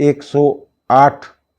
108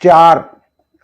4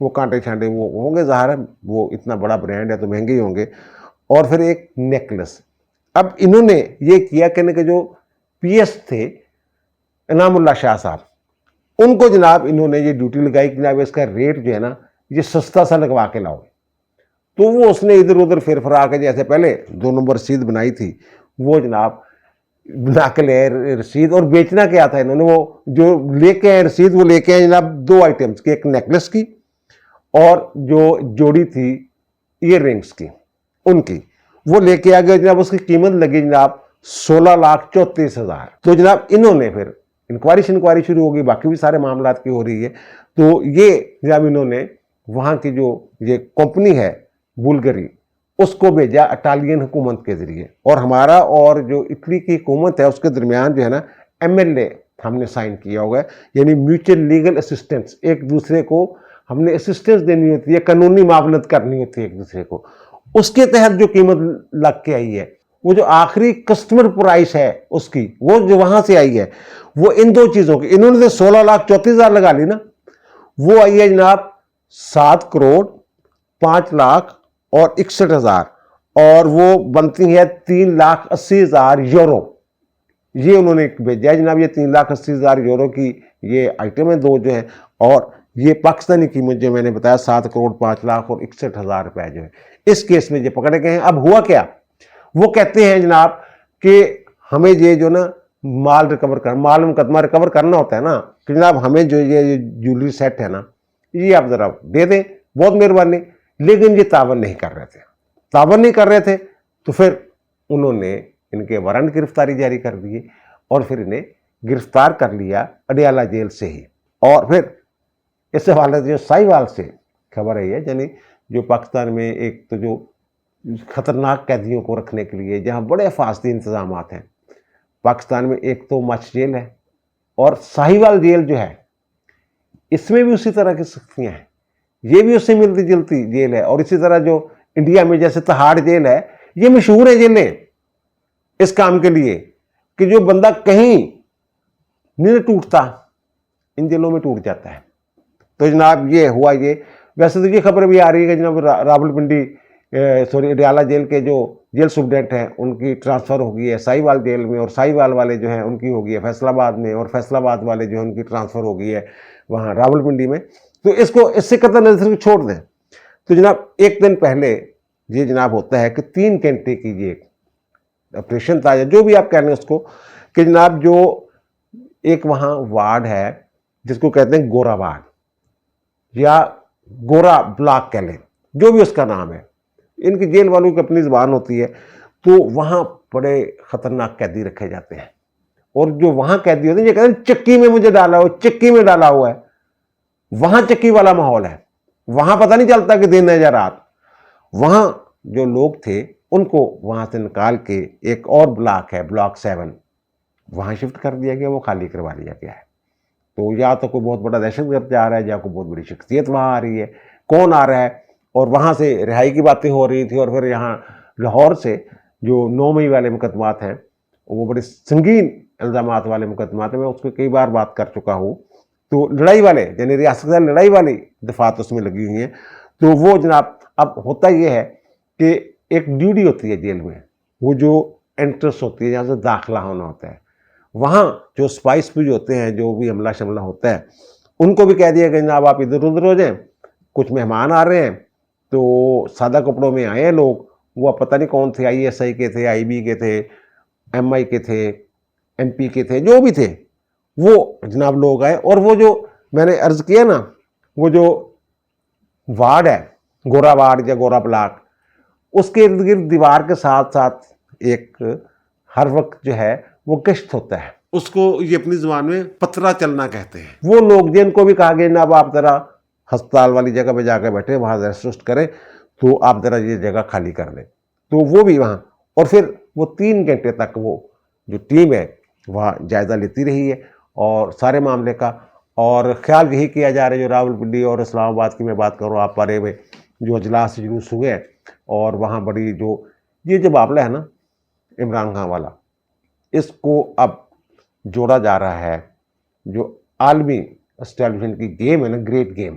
وہ کانٹے چھانٹے وہ ہوں گے، ظاہر ہے وہ اتنا بڑا برانڈ ہے تو مہنگے ہی ہوں گے. اور پھر ایک نیکلس. اب انہوں نے یہ کیا کہ جو پی ایس تھے انعام اللہ شاہ صاحب، ان کو جناب انہوں نے یہ ڈیوٹی لگائی کہ جناب اس کا ریٹ جو ہے نا یہ سستا سا لگوا کے لاؤ. تو وہ اس نے ادھر ادھر پھر فرا کے جیسے پہلے 2 نمبر رسید بنائی تھی وہ جناب بنا کے لے رسید. اور بیچنا کیا تھا انہوں نے، وہ جو لے کے آئے رسید وہ لے کے آئے جناب 2 آئٹمس کی، ایک نیکلس کی اور جو جوڑی تھی ایئر رنگس کی ان کی، وہ لے کے آ گئے جناب. اس کی قیمت لگی جناب 16,34,000. تو جناب انہوں نے پھر انکوائری شروع ہوگی، باقی بھی سارے معاملات کی ہو رہی ہے. تو یہ جناب انہوں نے وہاں کی جو یہ کمپنی ہے بلغاری اس کو بھیجا اٹالین حکومت کے ذریعے. اور ہمارا اور جو اٹلی کی حکومت ہے اس کے درمیان جو ہے نا MLA ہم نے سائن کیا ہوگا، یعنی میوچل لیگل اسسٹنس. ایک دوسرے کو ہم نے اسسٹنس دینی ہوتی ہے، قانونی معاونت کرنی ہوتی ہے ایک دوسرے کو. اس کے تحت جو قیمت لگ کے آئی ہے، وہ جو آخری کسٹمر پرائس ہے اس کی، وہ جو وہاں سے آئی ہے وہ ان 2 چیزوں کی. انہوں نے 16,34,000 لگا لی نا، وہ آئی ہے جناب 7,05,61,000 اور وہ بنتی ہے 3,80,000 یورو. یہ انہوں نے بھیجا ہے جناب. یہ 3,80,000 یورو کی یہ آئٹم ہے 2 جو ہیں، اور یہ پاکستانی قیمت جو میں نے بتایا 7,05,61,000 روپے جو ہے اس کیس میں یہ پکڑے گئے ہیں. اب ہوا کیا، وہ کہتے ہیں جناب کہ ہمیں یہ جو نا مال مقدمہ ریکور کرنا ہوتا ہے نا کہ جناب ہمیں جو یہ جیولری سیٹ ہے نا یہ آپ ذرا دے دیں، بہت مہربانی. لیکن یہ تعاون نہیں کر رہے تھے. تو پھر انہوں نے ان کے وارنٹ گرفتاری جاری کر دیے اور پھر انہیں گرفتار کر لیا اڈیالہ جیل سے ہی. اور پھر اس حوالے سے جو ساہیوال سے خبر ہے یہ، یعنی جو پاکستان میں ایک تو جو خطرناک قیدیوں کو رکھنے کے لیے جہاں بڑے حفاظتی انتظامات ہیں، پاکستان میں ایک تو مچھ جیل ہے اور ساہیوال جیل جو ہے اس میں بھی اسی طرح کی سختیاں ہیں. یہ بھی اس سے ملتی جلتی جیل ہے. اور اسی طرح جو انڈیا میں جیسے تہاڑ جیل ہے، یہ مشہور ہے جیلیں اس کام کے لیے کہ جو بندہ کہیں نہیں ٹوٹتا ان جیلوں میں ٹوٹ جاتا ہے. تو جناب یہ ہوا. یہ ویسے تو یہ خبر بھی آ رہی ہے کہ جناب راولپنڈی اڈیالہ جیل کے جو جیل سپرڈنٹ ہیں ان کی ٹرانسفر ہو گئی ہے ساہیوال جیل میں، اور ساہیوال والے جو ہیں ان کی ہو گئی ہے فیصل آباد میں، اور فیصل آباد والے جو ہیں ان کی ٹرانسفر ہو گئی ہے وہاں راولپنڈی میں. تو اس کو اس سے قطع نظر چھوڑ دیں. تو جناب ایک دن پہلے یہ جناب ہوتا ہے کہ 3 گھنٹے کی یہ آپریشن تھا یا جو بھی آپ کہہ رہے ہیں اس کو، کہ جناب جو ایک وہاں وارڈ ہے جس کو کہتے ہیں گورا وارڈ یا گورا بلاک کہہ لیں، جو بھی اس کا نام ہے، ان کی جیل والوں کی اپنی زبان ہوتی ہے. تو وہاں بڑے خطرناک قیدی رکھے جاتے ہیں. اور جو وہاں قیدی ہوتے ہیں یہ کہتے ہیں چکی میں مجھے ڈالا ہوا، چکی میں ڈالا ہوا ہے. وہاں چکی والا ماحول ہے، وہاں پتہ نہیں چلتا کہ دن ہے یا رات. وہاں جو لوگ تھے ان کو وہاں سے نکال کے ایک اور بلاک ہے بلاک 7 وہاں شفٹ کر دیا گیا، وہ خالی کروا لیا گیا ہے. تو یا تو کوئی بہت بڑا دہشت گرد جا رہا ہے یا کوئی بہت بڑی شخصیت وہاں آ رہی ہے، کون آ رہا ہے. اور وہاں سے رہائی کی باتیں ہو رہی تھی. اور پھر یہاں لاہور سے جو 9 مئی والے مقدمات ہیں وہ بڑے سنگین الزامات والے مقدمات ہیں، میں اس کو کئی بار بات کر چکا ہوں. تو لڑائی والے یعنی ریاست سے لڑائی والی دفعات اس میں لگی ہوئی ہیں. تو وہ جناب اب ہوتا یہ ہے کہ ایک ڈیوٹی ہوتی ہے جیل میں، وہ جو انٹرس ہوتی ہے جہاں سے داخلہ ہونا ہوتا ہے، وہاں جو سپائس بھی ہوتے ہیں جو بھی حملہ شملہ ہوتا ہے ان کو بھی کہہ دیا کہ جناب آپ ادھر ادھر ہو جائیں، کچھ مہمان آ رہے ہیں. تو سادہ کپڑوں میں آئے ہیں لوگ، وہ پتہ نہیں کون تھے، ISI کے تھے، IB کے تھے، MI کے تھے، MP کے تھے، جو بھی تھے وہ جناب لوگ آئے. اور وہ جو میں نے عرض کیا نا وہ جو وارڈ ہے گورا وارڈ یا گورا بلاک، اس کے ارد گرد دیوار کے ساتھ ساتھ ایک ہر وقت جو ہے وہ گشت ہوتا ہے. اس کو یہ اپنی زبان میں پترا چلنا کہتے ہیں. وہ لوگ جن کو بھی کہا گیا جناب آپ ذرا ہسپتال والی جگہ پہ جا کے بیٹھے، وہاں ریسٹ کریں، تو آپ ذرا یہ جگہ خالی کر دیں. تو وہ بھی وہاں. اور پھر وہ 3 گھنٹے تک وہ جو ٹیم ہے وہاں جائزہ لیتی رہی ہے اور سارے معاملے کا. اور خیال یہی کیا جا رہا ہے جو راولپنڈی اور اسلام آباد کی میں بات کروں آپ پارے میں جو اجلاس جلوس ہوئے ہیں، اور وہاں بڑی جو یہ معاملہ ہے نا عمران خان والا، اس کو اب جوڑا جا رہا ہے جو عالمی اسٹیبلشمنٹ کی گیم ہے نا، گریٹ گیم.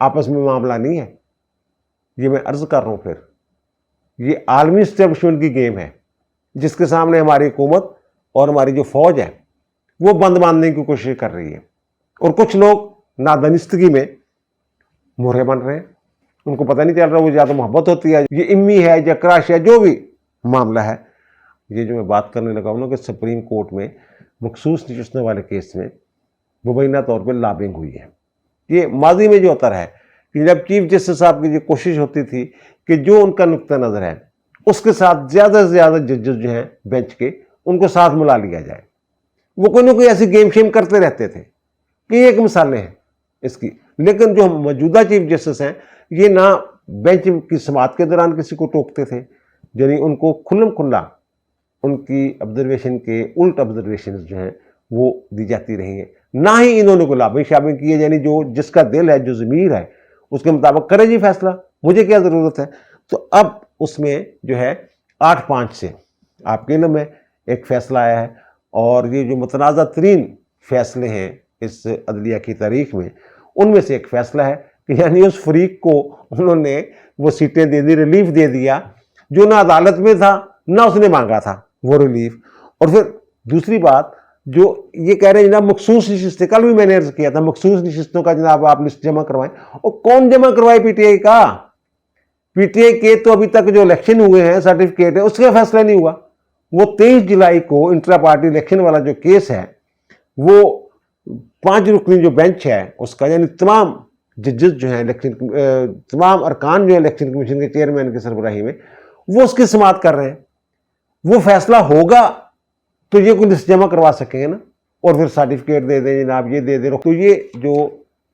آپس میں معاملہ نہیں ہے. یہ میں عرض کر رہا ہوں. پھر یہ عالمی اسٹیبلشمنٹ کی گیم ہے جس کے سامنے ہماری حکومت اور ہماری جو فوج ہے وہ بند باندھنے کی کوشش کر رہی ہے. اور کچھ لوگ نادانستگی میں مہرے بن رہے ہیں. ان کو پتہ نہیں چل رہا وہ یا تو محبت ہوتی ہے, یہ امی ہے یا کراش ہے, جو بھی معاملہ ہے. یہ جو میں بات کرنے لگا ہوں کہ سپریم کورٹ میں مخصوص نشستوں والے کیس میں مبینہ طور پہ لابنگ ہوئی ہے. یہ ماضی میں جو ہوتا رہا ہے کہ جب چیف جسٹس صاحب کی یہ کوشش ہوتی تھی کہ جو ان کا نقطہ نظر ہے اس کے ساتھ زیادہ سے زیادہ ججز جو ہیں بینچ کے ان کو ساتھ ملا لیا جائے. وہ کوئی نہ کوئی ایسی گیم شیم کرتے رہتے تھے کہ یہ ایک مثالیں ہیں اس کی. لیکن جو موجودہ چیف جسٹس ہیں یہ نہ بینچ کی سماعت کے دوران کسی کو ٹوکتے تھے, یعنی ان کو کھلم کھلا ان کی آبزرویشن کے الٹ آبزرویشن جو ہیں وہ دی جاتی رہی ہیں. نہ ہی انہوں نے کوئی لابنگ شابنگ کی ہے, یعنی جو جس کا دل ہے جو ضمیر ہے اس کے مطابق کرے جی فیصلہ, مجھے کیا ضرورت ہے. تو اب اس میں جو ہے 8-5 سے آپ کے علم میں ایک فیصلہ آیا ہے, اور یہ جو متنازع ترین فیصلے ہیں اس عدلیہ کی تاریخ میں ان میں سے ایک فیصلہ ہے کہ یعنی اس فریق کو انہوں نے وہ سیٹیں دے دی, ریلیف دے دیا جو نہ عدالت میں تھا نہ اس نے مانگا تھا وہ ریلیف. اور پھر دوسری بات جو یہ کہہ رہے ہیں جناب مخصوص نشستیں, کل بھی میں نے عرض کیا تھا مخصوص نشستوں کا جناب آپ لسٹ جمع کروائیں. اور کون جمع کروائے؟ پی ٹی آئی کا. پی ٹی آئی کے تو ابھی تک جو الیکشن ہوئے ہیں سرٹیفکیٹ ہے اس کا فیصلہ نہیں ہوا. وہ 23 جولائی کو انٹرا پارٹی الیکشن والا جو کیس ہے وہ 5 رکنی جو بینچ ہے اس کا, یعنی تمام ججز جو ہیں الیکشن تمام ارکان جو ہیں الیکشن کمیشن کے چیئرمین کی سربراہی میں وہ اس کی سماعت کر رہے ہیں. وہ فیصلہ ہوگا تو یہ کوئی لسٹ جمع کروا سکیں گے نا, اور پھر سرٹیفکیٹ دے دیں جناب یہ دے دیں. تو یہ جو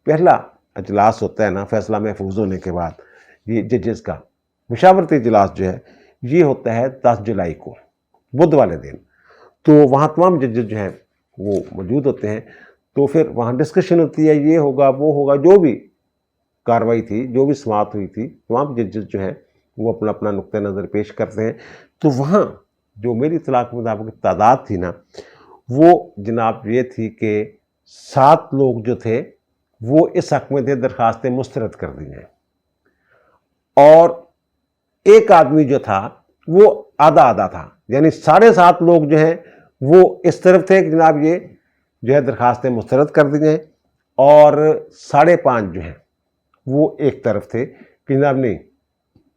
پہلا اجلاس ہوتا ہے نا فیصلہ محفوظ ہونے کے بعد, یہ ججز کا مشاورتی اجلاس جو ہے یہ ہوتا ہے 10 جولائی کو بدھ والے دن. تو وہاں تمام ججز جو ہیں وہ موجود ہوتے ہیں. تو پھر وہاں ڈسکشن ہوتی ہے, یہ ہوگا وہ ہوگا, جو بھی کاروائی تھی جو بھی سماعت ہوئی تھی تمام ججز جو ہیں وہ اپنا اپنا نقطہ نظر پیش کرتے ہیں. تو وہاں جو میری اطلاع کے مطابق تعداد تھی نا وہ جناب یہ تھی کہ 7 لوگ جو تھے وہ اس حق میں تھے درخواستیں مسترد کر دی جائیں, اور ایک آدمی جو تھا وہ آدھا آدھا تھا, یعنی 7.5 لوگ جو ہیں وہ اس طرف تھے کہ جناب یہ جو ہے درخواستیں مسترد کر دی جائیں, اور 5.5 جو ہیں وہ ایک طرف تھے کہ جناب نہیں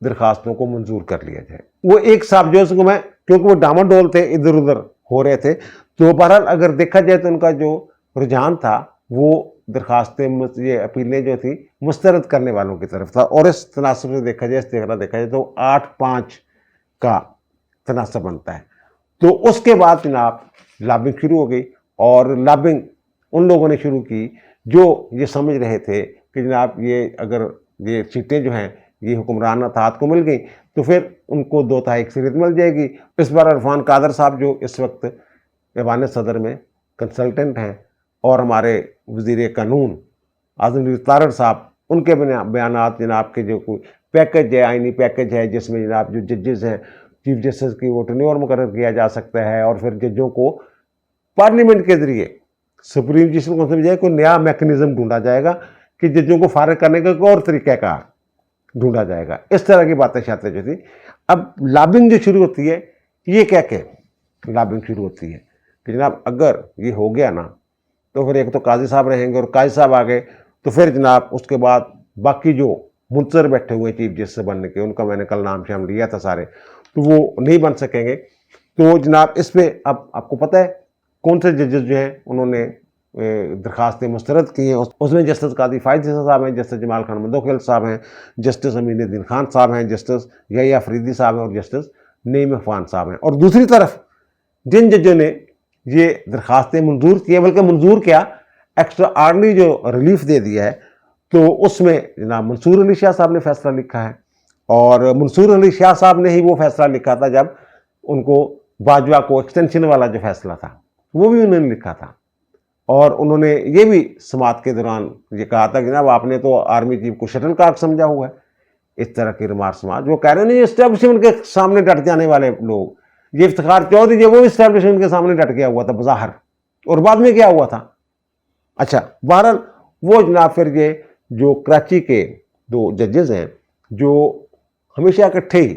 درخواستوں کو منظور کر لیا جائے. وہ ایک صاحب جو اس کو میں کیونکہ وہ ڈاماڈول تھے ادھر ادھر ہو رہے تھے, تو بہرحال اگر دیکھا جائے تو ان کا جو رجحان تھا وہ درخواستیں یہ اپیلیں جو تھی مسترد کرنے والوں کی طرف تھا. اور اس تناسب سے دیکھا جائے دیکھا جائے تو 8-5 کا تناسب بنتا ہے. تو اس کے بعد جناب لابنگ شروع ہو گئی, اور لابنگ ان لوگوں نے شروع کی جو یہ سمجھ رہے تھے کہ جناب یہ اگر یہ سیٹیں جو ہیں یہ حکمران اتحاد کو مل گئیں تو پھر ان کو 2/3 اکثریت مل جائے گی. اس بار عرفان قادر صاحب جو اس وقت ایوان صدر میں کنسلٹنٹ ہیں, اور ہمارے وزیر قانون اعظم طارڑ صاحب, ان کے بیانات جناب کے جو کوئی پیکج ہے آئینی پیکج ہے جس میں جناب جو ججز ہیں چیف جسٹس کی وہ ٹینیور مقرر کیا جا سکتا ہے, اور پھر ججوں کو پارلیمنٹ کے ذریعے سپریم جسٹس کونسل میں جائے کوئی نیا میکنزم ڈھونڈا جائے گا کہ ججوں کو فارغ کرنے کا کوئی اور طریقہ کار ڈھونڈا جائے گا. اس طرح کی باتیں شاتیں جو تھی. اب لابنگ جو شروع ہوتی ہے یہ کیا کہ لابنگ شروع ہوتی ہے کہ جناب اگر یہ ہو گیا نا تو پھر ایک تو قاضی صاحب رہیں گے, اور قاضی صاحب آ گئے تو پھر جناب اس کے بعد باقی جو منتظر بیٹھے ہوئے چیف جسٹس بننے کے, ان کا میں نے کل نام شام لیا تھا سارے, تو وہ نہیں بن سکیں گے. تو جناب اس پہ اب آپ کو پتہ ہے کون سے ججز جو ہیں انہوں نے درخواستیں مسترد کی ہیں. اس میں جسٹس قاضی فائز صاحب ہیں, جسٹس جمال خان مندوخیل صاحب ہیں, جسٹس امین الدین خان صاحب ہیں, جسٹس یحییٰ فریدی صاحب ہیں, اور جسٹس نعیم عفان صاحب ہیں. اور دوسری طرف جن ججوں نے یہ درخواستیں منظور کی ہیں, بلکہ منظور کیا ایکسٹرا آرڈنری جو ریلیف دے دیا ہے, تو اس میں جناب منصور علی شاہ صاحب نے فیصلہ لکھا ہے. اور منصور علی شاہ صاحب نے ہی وہ فیصلہ لکھا تھا جب ان کو باجوہ کو ایکسٹینشن والا جو فیصلہ تھا وہ بھی انہوں نے لکھا تھا. اور انہوں نے یہ بھی سماعت کے دوران یہ کہا تھا کہ جناب آپ نے تو آرمی چیف کو شٹل کاک سمجھا ہوا ہے. اس طرح کی ریمارک سماعت وہ کہہ رہے ہیں نہیں اسٹیبلشمنٹ کے سامنے ڈٹ جانے والے لوگ, یہ افتخار چودھری جو وہ اسٹیبلشمنٹ کے سامنے ڈٹ گیا ہوا تھا بظاہر, اور بعد میں کیا ہوا تھا. اچھا بہرحال وہ جناب پھر یہ جو کراچی کے 2 ججز ہیں جو ہمیشہ اکٹھے ہی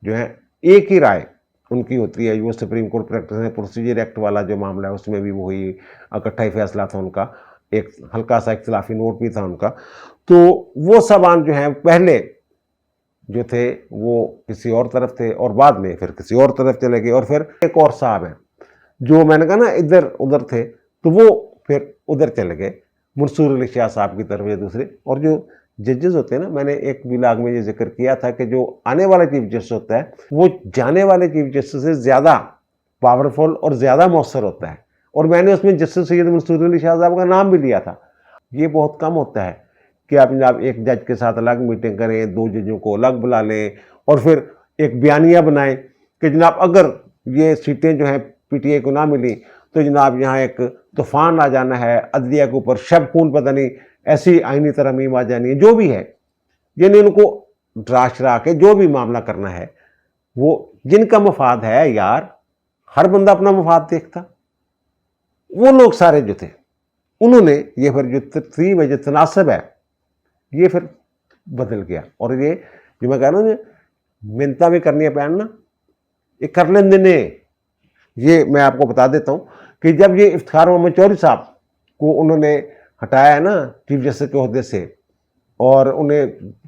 جو ہیں ایک ہی رائے ان کی ہوتی ہے. وہ سپریم کورٹ پریکٹس ہے, پروسیجر ایکٹ والا جو معاملہ ہے اس میں بھی وہی اکٹھا ہی فیصلہ تھا ان کا, ایک ہلکا سا اختلافی نوٹ بھی تھا ان کا. تو وہ سبان جو ہیں پہلے جو تھے وہ کسی اور طرف تھے اور بعد میں پھر کسی اور طرف چلے گئے, اور پھر ایک اور صاحب ہیں جو میں نے کہا نا ادھر ادھر تھے تو وہ پھر ادھر چلے گئے, منصور علی شاہ صاحب کی طرف یا دوسرے. اور جو ججز ہوتے ہیں نا, میں نے ایک ولاگ میں یہ ذکر کیا تھا کہ جو آنے والا چیف جسٹس ہوتا ہے وہ جانے والے چیف جسٹس سے زیادہ پاورفل اور زیادہ مؤثر ہوتا ہے. اور میں نے اس میں جسٹس سید منصور علی شاہ صاحب کا نام بھی لیا تھا. یہ بہت کم ہوتا ہے کہ آپ جناب ایک جج کے ساتھ الگ میٹنگ کریں, 2 ججوں کو الگ بلا لیں اور پھر ایک بیانیہ بنائیں کہ جناب اگر یہ سیٹیں جو ہیں پی ٹی آئی کو نہ ملی تو جناب یہاں ایک طوفان آ جانا ہے, عدلیہ کے اوپر شب خون پتہ نہیں ایسی آئینی ترمیم آ جانی ہے, جو بھی ہے. یعنی ان کو ڈرا شرا کے جو بھی معاملہ کرنا ہے, وہ جن کا مفاد ہے یار, ہر بندہ اپنا مفاد دیکھتا. وہ لوگ سارے جو تھے انہوں نے یہ پھر جو ترتیب ہے, جو تناسب ہے, یہ پھر بدل گیا. اور یہ جو میں کہہ رہا ہوں منتیں بھی کرنی ہے پہن نا, یہ کر لیں دینے. یہ میں آپ کو بتا دیتا ہوں کہ جب یہ افتخار محمد چودھری صاحب کو انہوں نے ہٹایا ہے نا چیف جسٹس کے عہدے سے, اور انہیں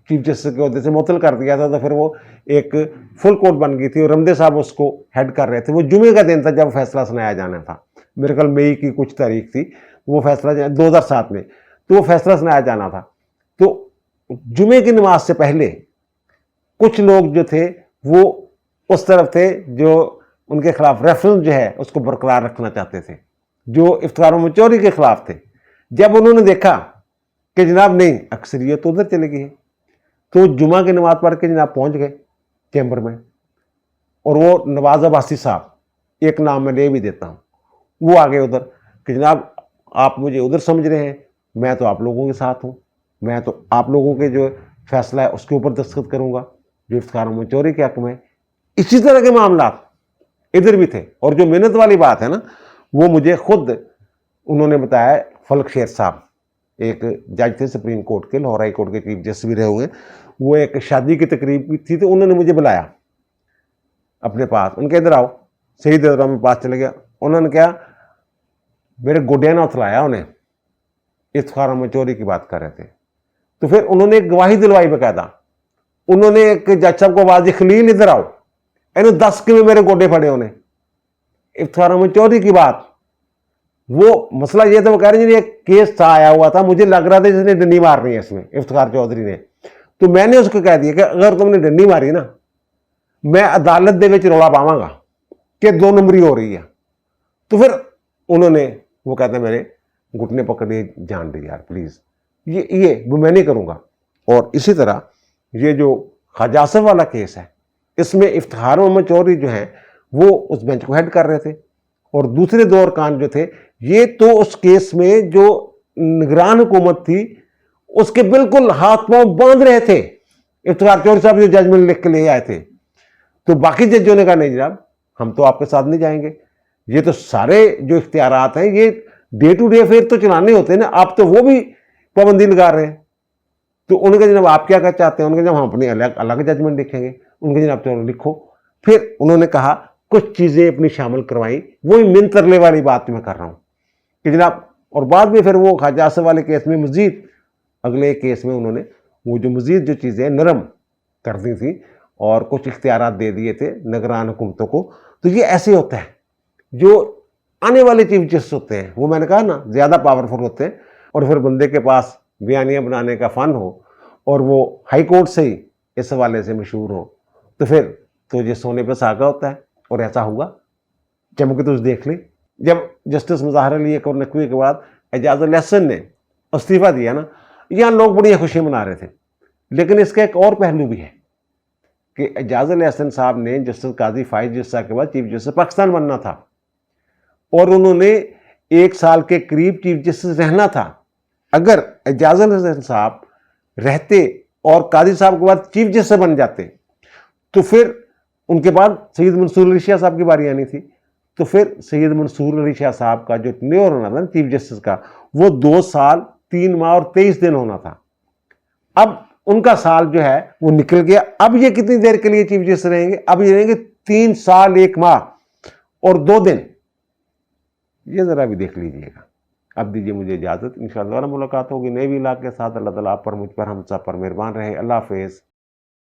چیف جسٹس کے عہدے سے معطل کر دیا تھا, تو پھر وہ ایک فل کورٹ بن گئی تھی اور رمدے صاحب اس کو ہیڈ کر رہے تھے. وہ جمعے کا دن تھا جب فیصلہ سنایا جانا تھا, میرے خیال مئی کی کچھ تاریخ تھی, وہ فیصلہ 2007 میں, تو وہ فیصلہ سنایا جانا تھا. تو جمعے کی نماز سے پہلے کچھ لوگ جو تھے وہ اس طرف تھے جو ان کے خلاف ریفرنس جو ہے اس کو برقرار رکھنا چاہتے تھے, جو افتخار محمد چودھری کے خلاف تھے. جب انہوں نے دیکھا کہ جناب نہیں اکثریت تو ادھر چلے گئی ہے, تو جمعہ کی نماز پڑھ کے جناب پہنچ گئے چیمبر میں. اور وہ نواز عباسی صاحب, ایک نام میں لے بھی دیتا ہوں, وہ آگے ادھر کہ جناب آپ مجھے ادھر سمجھ رہے ہیں, میں تو آپ لوگوں کے ساتھ ہوں, میں تو آپ لوگوں کے جو فیصلہ ہے اس کے اوپر دستخط کروں گا جو افتخار محمد چودھری کے حق میں. اسی طرح کے معاملات ادھر بھی تھے. اور جو محنت والی بات ہے نا, وہ مجھے خود انہوں نے بتایا. فلک شیر صاحب ایک جج تھے سپریم کورٹ کے, لاہور ہائی کورٹ کے چیف جسٹس بھی رہے ہوئے, وہ ایک شادی کی تقریب تھی تو انہوں نے مجھے بلایا اپنے پاس. ان کے ادھر آؤ, شہید ادھر میں پاس چلے گیا. انہوں نے کیا میرے گوڈیا نہ اتلایا, انہیں افتخار محمد چودھری کی بات کر رہے تھے. تو پھر انہوں نے ایک گواہی دلوائی باقاعدہ. انہوں نے ایک جج صاحب کو آواز دی, خلیل ادھر آؤ. 10 کے میرے گوڈے پھڑے انہیں افتخار محمد چودھری کی بات. وہ مسئلہ یہ تھا, وہ کہہ رہے ہیں ایک کیس تھا آیا ہوا تھا, مجھے لگ رہا تھا جس نے ڈنڈی مارنی ہے اس میں افتخار چودھری نے. تو میں نے اس کو کہہ دیا کہ اگر تم نے ڈنڈی ماری نا, میں عدالت دے وچ رولا پاواں گا کہ 2 نمبری ہو رہی ہے. تو پھر انہوں نے وہ کہتے ہیں میرے گھٹنے پکڑے, جان دے یار پلیز, یہ وہ میں نہیں کروں گا. اور اسی طرح یہ جو خواجہ آصف والا کیس ہے, اس میں افتخار محمد چودھری جو ہیں وہ اس بینچ کو ہیڈ کر رہے تھے, اور دوسرے 2 ارکان جو تھے یہ تو اس کیس میں جو نگران حکومت تھی اس کے بالکل ہاتھ پاؤں باندھ رہے تھے. افتخار چودھری صاحب جو ججمنٹ لکھ کے لے آئے تھے, تو باقی ججوں نے کہا نہیں جناب ہم تو آپ کے ساتھ نہیں جائیں گے, یہ تو سارے جو اختیارات ہیں یہ ڈے ٹو ڈے افیئر تو چلانے ہوتے ہیں نا, آپ تو وہ بھی پابندی لگا رہے ہیں. تو ان کے جناب آپ کیا چاہتے ہیں, ان کے جناب ہم اپنی الگ ججمنٹ لکھیں گے. ان کے جناب چلو لکھو. پھر انہوں نے کہا کچھ چیزیں اپنی شامل کروائیں, وہی من ترلے والی بات میں کر رہا ہوں کہ جناب. اور بعد میں پھر وہ خواجہ آصف والے کیس میں مزید اگلے کیس میں انہوں نے وہ جو مزید جو چیزیں نرم کر دی تھیں اور کچھ اختیارات دے دیے تھے نگران حکومتوں کو. تو یہ ایسے ہوتا ہے جو آنے والے چیف جسٹس ہوتے ہیں, وہ میں نے کہا نا زیادہ پاورفل ہوتے ہیں, اور پھر بندے کے پاس بیانیہ بنانے کا فن ہو اور وہ ہائی کورٹ سے ہی اس حوالے سے مشہور ہو, تو پھر تو یہ سونے پہ ساگا ہوتا ہے. اور ایسا ہوا چمکے تو دیکھ لیں, جب جسٹس مظاہر علی اور نقوی کے بعد اعجاز الاحسن نے استعفیٰ دیا نا, یہاں لوگ بڑی خوشی منا رہے تھے. لیکن اس کا ایک اور پہلو بھی ہے کہ اعجاز الاحسن صاحب نے جسٹس قاضی فائز جسا کے بعد چیف جسٹس پاکستان بننا تھا, اور انہوں نے 1 سال کے قریب چیف جسٹس رہنا تھا. اگر اعجاز الاحسن صاحب رہتے اور قاضی صاحب کے بعد چیف جسٹس بن جاتے تو پھر ان کے بعد سید منصور علی شاہ صاحب کی باری آنی تھی. تو پھر سید منصور علی شاہ صاحب کا جو ٹینیور ہونا تھا چیف جسٹس کا, وہ 2 سال 3 ماہ اور 23 دن ہونا تھا. اب ان کا سال جو ہے وہ نکل گیا. اب یہ کتنی دیر کے لیے چیف جسٹس رہیں گے؟ اب یہ رہیں گے 3 سال 1 ماہ اور 2 دن. یہ ذرا بھی دیکھ لیجئے گا. اب دیجیے مجھے اجازت، انشاءاللہ دوبارہ ملاقات ہوگی نئے ویلاگ کے ساتھ. اللہ تعالیٰ آپ پر، مجھ پر، ہم سب پر مہربان رہے. اللہ حافظ.